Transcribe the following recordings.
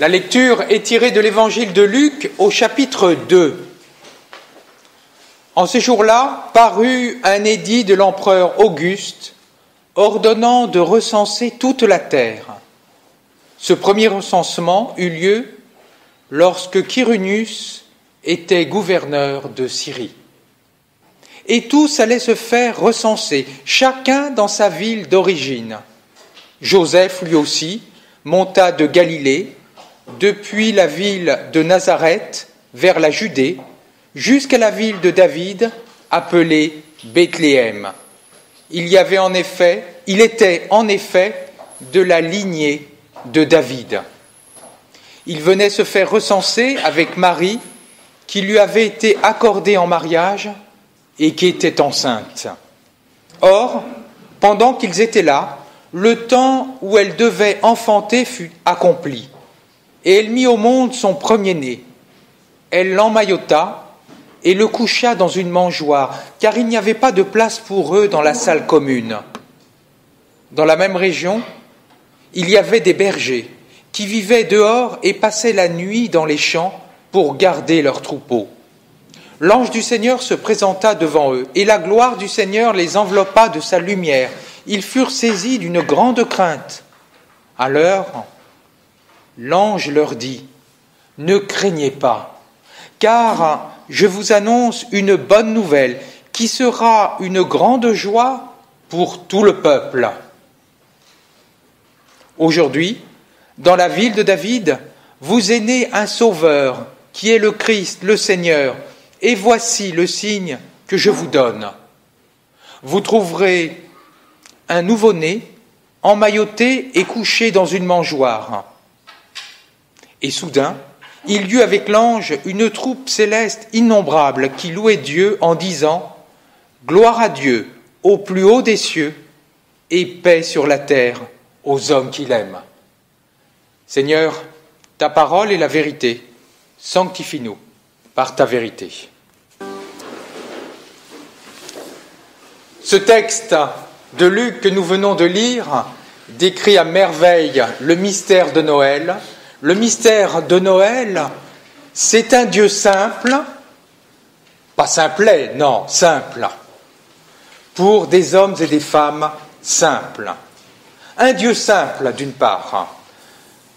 La lecture est tirée de l'évangile de Luc au chapitre 2. En ces jours-là, parut un édit de l'empereur Auguste ordonnant de recenser toute la terre. Ce premier recensement eut lieu lorsque Quirinius était gouverneur de Syrie. Et tous allaient se faire recenser, chacun dans sa ville d'origine. Joseph, lui aussi, monta de Galilée, depuis la ville de Nazareth vers la Judée, jusqu'à la ville de David, appelée Bethléem. Il était en effet de la lignée de David. Il venait se faire recenser avec Marie, qui lui avait été accordée en mariage et qui était enceinte. Or, pendant qu'ils étaient là, le temps où elle devait enfanter fut accompli, et elle mit au monde son premier-né. Elle l'emmaillota et le coucha dans une mangeoire, car il n'y avait pas de place pour eux dans la salle commune. Dans la même région, il y avait des bergers qui vivaient dehors et passaient la nuit dans les champs pour garder leurs troupeaux. L'ange du Seigneur se présenta devant eux, et la gloire du Seigneur les enveloppa de sa lumière. Ils furent saisis d'une grande crainte. Alors, l'ange leur dit : « Ne craignez pas, car je vous annonce une bonne nouvelle qui sera une grande joie pour tout le peuple. Aujourd'hui, dans la ville de David, vous est né un sauveur qui est le Christ, le Seigneur, et voici le signe que je vous donne. Vous trouverez un nouveau-né emmailloté et couché dans une mangeoire. » Et soudain, il y eut avec l'ange une troupe céleste innombrable qui louait Dieu en disant : « Gloire à Dieu au plus haut des cieux et paix sur la terre aux hommes qu'il aime. » Seigneur, ta parole est la vérité. Sanctifie-nous par ta vérité. Ce texte de Luc que nous venons de lire décrit à merveille le mystère de Noël. Le mystère de Noël, c'est un Dieu simple, pas simplet, non, simple, pour des hommes et des femmes simples. Un Dieu simple, d'une part.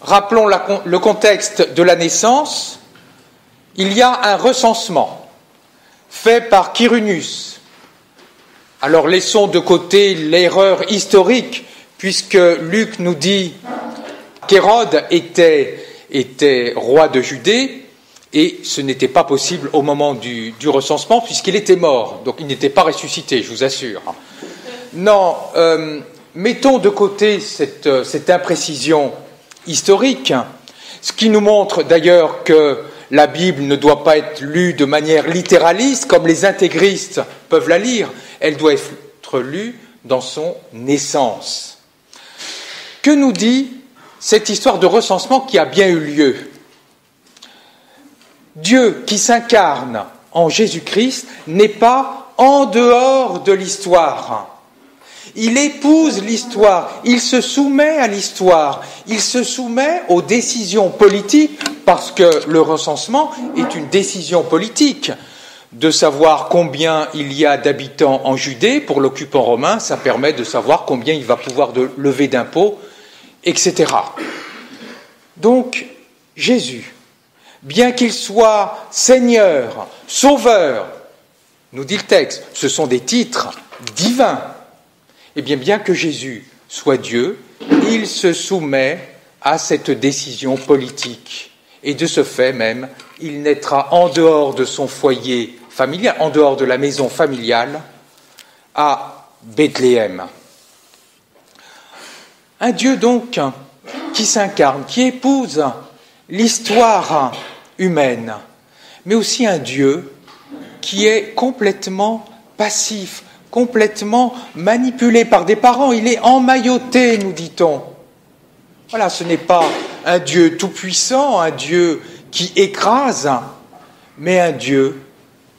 Rappelons le contexte de la naissance. Il y a un recensement fait par Quirinius. Alors laissons de côté l'erreur historique, puisque Luc nous dit qu'Hérode était roi de Judée, et ce n'était pas possible au moment du recensement, puisqu'il était mort, donc il n'était pas ressuscité, je vous assure. Non, mettons de côté cette imprécision historique, ce qui nous montre d'ailleurs que la Bible ne doit pas être lue de manière littéraliste, comme les intégristes peuvent la lire, elle doit être lue dans son essence. Que nous dit cette histoire de recensement qui a bien eu lieu? Dieu qui s'incarne en Jésus-Christ n'est pas en dehors de l'histoire. Il épouse l'histoire, il se soumet à l'histoire, il se soumet aux décisions politiques, parce que le recensement est une décision politique. De savoir combien il y a d'habitants en Judée, pour l'occupant romain, ça permet de savoir combien il va pouvoir lever d'impôts, etc. Donc, Jésus, bien qu'il soit Seigneur, Sauveur, nous dit le texte, ce sont des titres divins, et bien que Jésus soit Dieu, il se soumet à cette décision politique. Et de ce fait même, il naîtra en dehors de son foyer familial, en dehors de la maison familiale, à Bethléem. Un Dieu donc qui s'incarne, qui épouse l'histoire humaine, mais aussi un Dieu qui est complètement passif, complètement manipulé par des parents. Il est emmailloté, nous dit-on. Voilà, ce n'est pas un Dieu tout-puissant, un Dieu qui écrase, mais un Dieu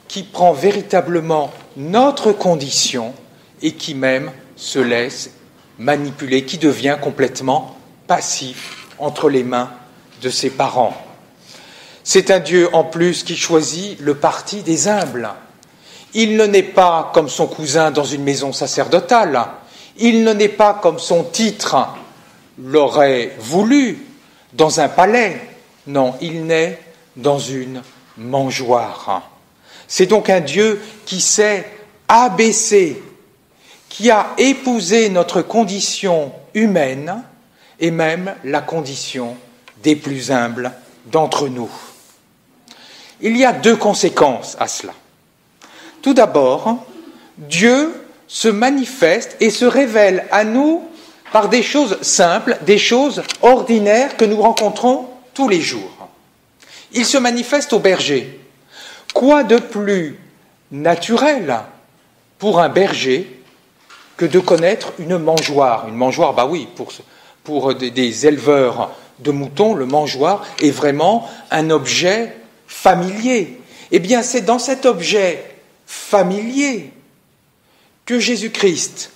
qui prend véritablement notre condition et qui même se laisse manipuler, qui devient complètement passif entre les mains de ses parents. C'est un Dieu en plus qui choisit le parti des humbles. Il ne naît pas comme son cousin dans une maison sacerdotale. Il ne naît pas comme son titre l'aurait voulu dans un palais. Non, il naît dans une mangeoire. C'est donc un Dieu qui s'est abaissé, qui a épousé notre condition humaine et même la condition des plus humbles d'entre nous. Il y a deux conséquences à cela. Tout d'abord, Dieu se manifeste et se révèle à nous par des choses simples, des choses ordinaires que nous rencontrons tous les jours. Il se manifeste au berger. Quoi de plus naturel pour un berger que de connaître une mangeoire? Une mangeoire, bah oui, pour des éleveurs de moutons, le mangeoire est vraiment un objet familier. Eh bien, c'est dans cet objet familier que Jésus-Christ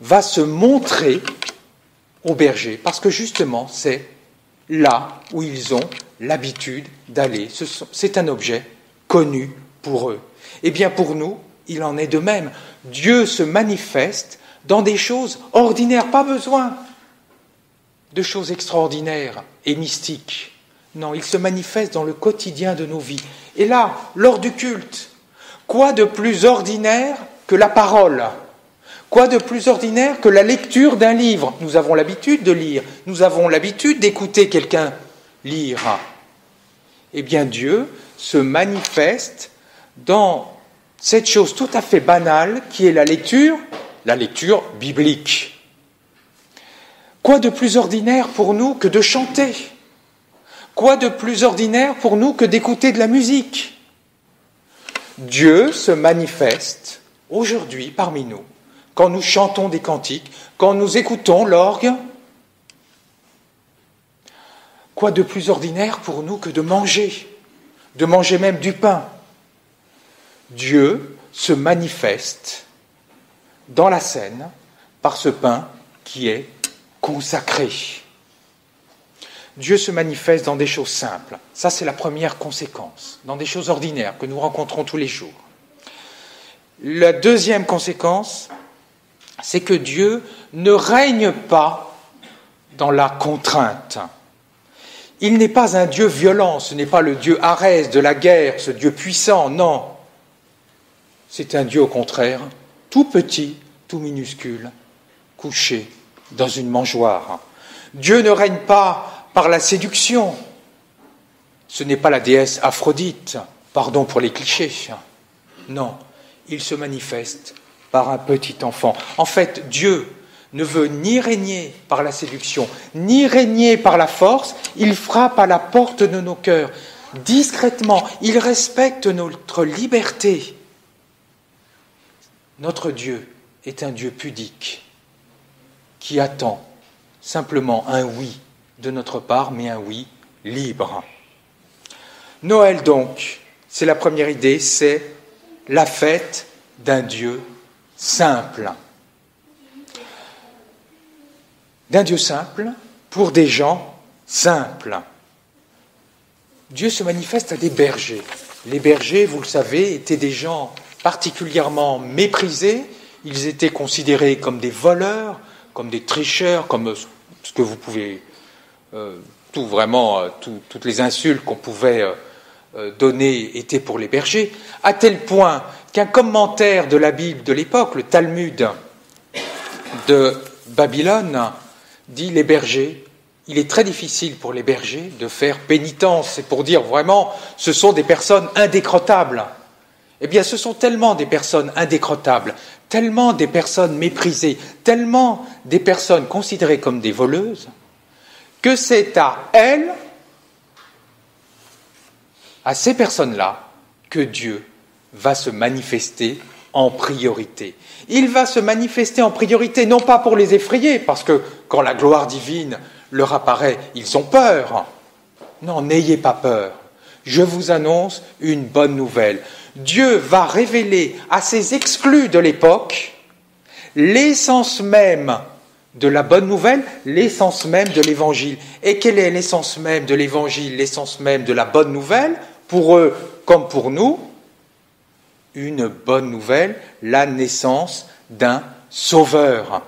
va se montrer aux bergers, parce que justement, c'est là où ils ont l'habitude d'aller. C'est un objet connu pour eux. Eh bien, pour nous, il en est de même. Dieu se manifeste dans des choses ordinaires, pas besoin de choses extraordinaires et mystiques. Non, il se manifeste dans le quotidien de nos vies. Et là, lors du culte, quoi de plus ordinaire que la parole? Quoi de plus ordinaire que la lecture d'un livre? Nous avons l'habitude de lire, nous avons l'habitude d'écouter quelqu'un lire. Eh bien, Dieu se manifeste dans cette chose tout à fait banale qui est la lecture biblique. Quoi de plus ordinaire pour nous que de chanter? Quoi de plus ordinaire pour nous que d'écouter de la musique? Dieu se manifeste aujourd'hui parmi nous, quand nous chantons des cantiques, quand nous écoutons l'orgue. Quoi de plus ordinaire pour nous que de manger même du pain? Dieu se manifeste dans la scène par ce pain qui est consacré. Dieu se manifeste dans des choses simples. Ça, c'est la première conséquence, dans des choses ordinaires que nous rencontrons tous les jours. La deuxième conséquence, c'est que Dieu ne règne pas dans la contrainte. Il n'est pas un Dieu violent, ce n'est pas le Dieu Arès de la guerre, ce Dieu puissant, non. C'est un Dieu au contraire, tout petit, tout minuscule, couché dans une mangeoire. Dieu ne règne pas par la séduction. Ce n'est pas la déesse Aphrodite, pardon pour les clichés. Non, il se manifeste par un petit enfant. En fait, Dieu ne veut ni régner par la séduction, ni régner par la force. Il frappe à la porte de nos cœurs, discrètement. Il respecte notre liberté. Notre Dieu est un Dieu pudique qui attend simplement un oui de notre part, mais un oui libre. Noël donc, c'est la première idée, c'est la fête d'un Dieu simple. D'un Dieu simple pour des gens simples. Dieu se manifeste à des bergers. Les bergers, vous le savez, étaient des gens particulièrement méprisés. Ils étaient considérés comme des voleurs, comme des tricheurs, comme ce que vous pouvez... toutes les insultes qu'on pouvait donner étaient pour les bergers, à tel point qu'un commentaire de la Bible de l'époque, le Talmud de Babylone, dit les bergers, il est très difficile pour les bergers de faire pénitence, c'est pour dire vraiment, ce sont des personnes indécrottables. Eh bien, ce sont tellement des personnes indécrottables, tellement des personnes méprisées, tellement des personnes considérées comme des voleuses, que c'est à elles, à ces personnes-là, que Dieu va se manifester en priorité. Il va se manifester en priorité, non pas pour les effrayer, parce que quand la gloire divine leur apparaît, ils ont peur. Non, n'ayez pas peur. Je vous annonce une bonne nouvelle. Dieu va révéler à ces exclus de l'époque l'essence même de la bonne nouvelle, l'essence même de l'Évangile. Et quelle est l'essence même de l'Évangile, l'essence même de la bonne nouvelle? Pour eux comme pour nous, une bonne nouvelle, la naissance d'un sauveur,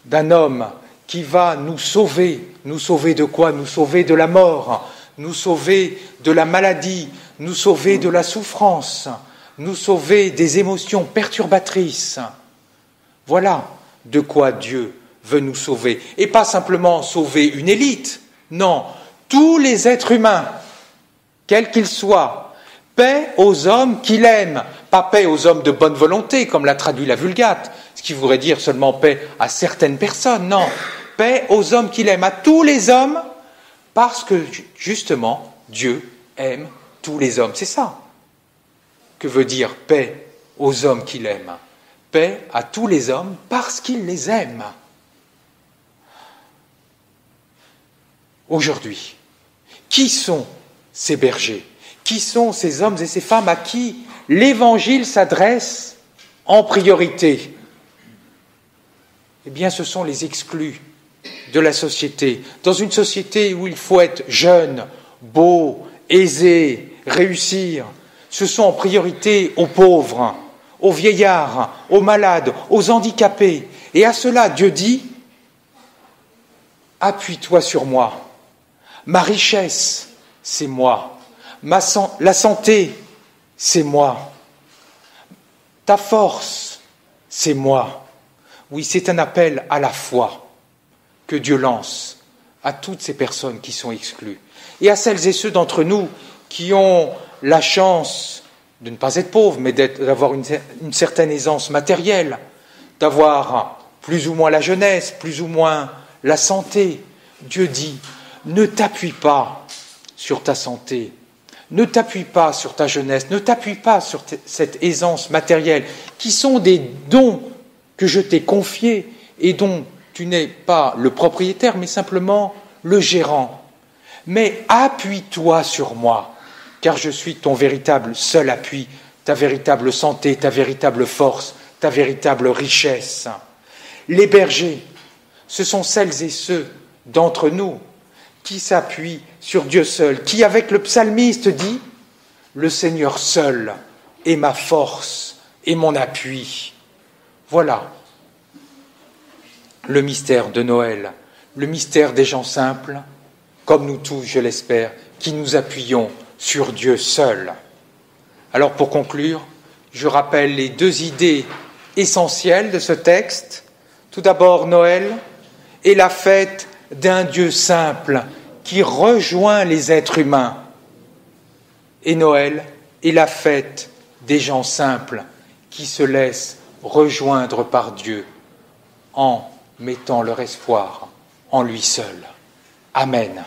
d'un homme qui va nous sauver. Nous sauver de quoi? Nous sauver de la mort, nous sauver de la maladie, nous sauver de la souffrance, nous sauver des émotions perturbatrices. Voilà de quoi Dieu veut nous sauver. Et pas simplement sauver une élite, non, tous les êtres humains, quels qu'ils soient. Paix aux hommes qu'il aime, pas paix aux hommes de bonne volonté, comme l'a traduit la Vulgate, ce qui voudrait dire seulement paix à certaines personnes, non, paix aux hommes qu'il aime, à tous les hommes, parce que justement, Dieu aime tous les hommes. C'est ça que veut dire paix aux hommes qu'il aime. Paix à tous les hommes parce qu'il les aime. Aujourd'hui, qui sont ces bergers? Qui sont ces hommes et ces femmes à qui l'Évangile s'adresse en priorité? Eh bien, ce sont les exclus de la société. Dans une société où il faut être jeune, beau, aisé, réussir, ce sont en priorité aux pauvres, aux vieillards, aux malades, aux handicapés. Et à cela, Dieu dit, appuie-toi sur moi. Ma richesse, c'est moi. La santé, c'est moi. Ta force, c'est moi. Oui, c'est un appel à la foi que Dieu lance à toutes ces personnes qui sont exclues. Et à celles et ceux d'entre nous qui ont la chance de ne pas être pauvres, mais d'avoir une certaine aisance matérielle, d'avoir plus ou moins la jeunesse, plus ou moins la santé. Dieu dit, ne t'appuie pas sur ta santé, ne t'appuie pas sur ta jeunesse, ne t'appuie pas sur cette aisance matérielle, qui sont des dons que je t'ai confiés et dont tu n'es pas le propriétaire, mais simplement le gérant. Mais appuie-toi sur moi, car je suis ton véritable seul appui, ta véritable santé, ta véritable force, ta véritable richesse. Les bergers, ce sont celles et ceux d'entre nous qui s'appuient sur Dieu seul, qui, avec le psalmiste, dit « Le Seigneur seul est ma force et mon appui ». Voilà le mystère de Noël, le mystère des gens simples, comme nous tous, je l'espère, qui nous appuyons sur Dieu seul. Alors pour conclure, je rappelle les deux idées essentielles de ce texte. Tout d'abord, Noël est la fête d'un Dieu simple qui rejoint les êtres humains. Et Noël est la fête des gens simples qui se laissent rejoindre par Dieu en mettant leur espoir en lui seul. Amen.